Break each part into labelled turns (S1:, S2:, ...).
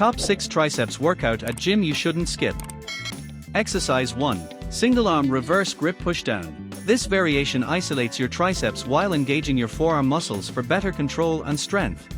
S1: Top 6 Triceps Workout at Gym You Shouldn't Skip. Exercise 1. Single Arm Reverse Grip Pushdown. This variation isolates your triceps while engaging your forearm muscles for better control and strength.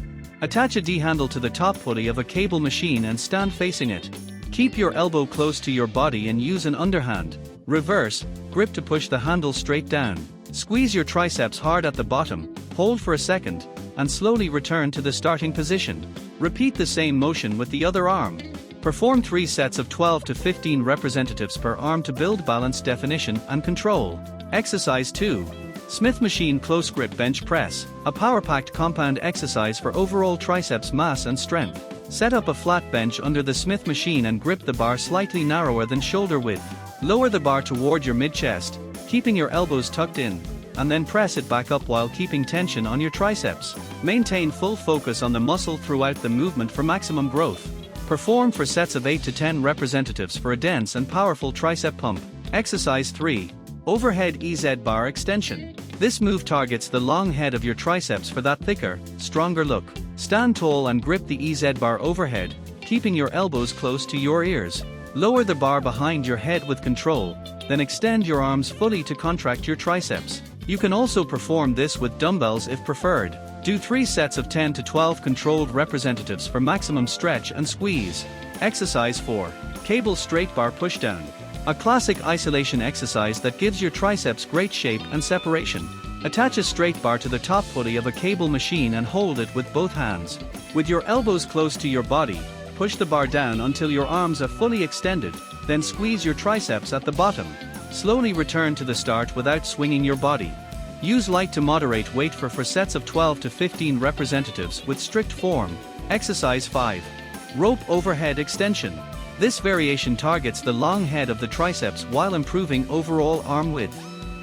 S1: Attach a D-handle to the top pulley of a cable machine and stand facing it. Keep your elbow close to your body and use an underhand, reverse, grip to push the handle straight down. Squeeze your triceps hard at the bottom, hold for a second, and slowly return to the starting position. Repeat the same motion with the other arm. Perform 3 sets of 12 to 15 representatives per arm to build balance, definition, and control. Exercise 2. Smith Machine Close Grip Bench Press, a power-packed compound exercise for overall triceps mass and strength. Set up a flat bench under the Smith machine and grip the bar slightly narrower than shoulder width. Lower the bar toward your mid-chest, keeping your elbows tucked in, and then press it back up while keeping tension on your triceps. Maintain full focus on the muscle throughout the movement for maximum growth. Perform for sets of 8 to 10 representatives for a dense and powerful tricep pump. Exercise 3. Overhead EZ Bar Extension. This move targets the long head of your triceps for that thicker, stronger look. Stand tall and grip the EZ bar overhead, keeping your elbows close to your ears. Lower the bar behind your head with control, then extend your arms fully to contract your triceps. You can also perform this with dumbbells if preferred. Do 3 sets of 10 to 12 controlled representatives for maximum stretch and squeeze. Exercise 4. Cable Straight Bar Pushdown. A classic isolation exercise that gives your triceps great shape and separation. Attach a straight bar to the top pulley of a cable machine and hold it with both hands. With your elbows close to your body, push the bar down until your arms are fully extended, then squeeze your triceps at the bottom. Slowly return to the start without swinging your body. Use light to moderate weight for 4 sets of 12 to 15 representatives with strict form. Exercise 5. Rope Overhead Extension. This variation targets the long head of the triceps while improving overall arm width.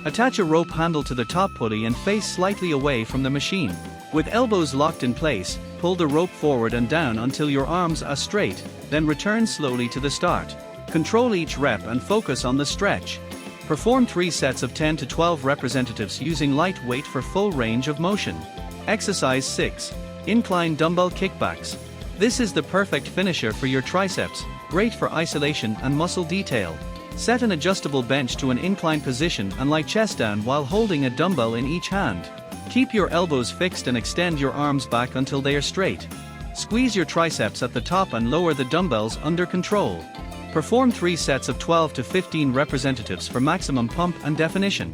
S1: Attach a rope handle to the top pulley and face slightly away from the machine. With elbows locked in place, pull the rope forward and down until your arms are straight, then return slowly to the start. Control each rep and focus on the stretch. Perform 3 sets of 10 to 12 representatives using light weight for full range of motion. Exercise 6. Incline Dumbbell Kickbacks. This is the perfect finisher for your triceps, great for isolation and muscle detail. Set an adjustable bench to an incline position and lie chest down while holding a dumbbell in each hand. Keep your elbows fixed and extend your arms back until they are straight. Squeeze your triceps at the top and lower the dumbbells under control. Perform 3 sets of 12 to 15 representatives for maximum pump and definition.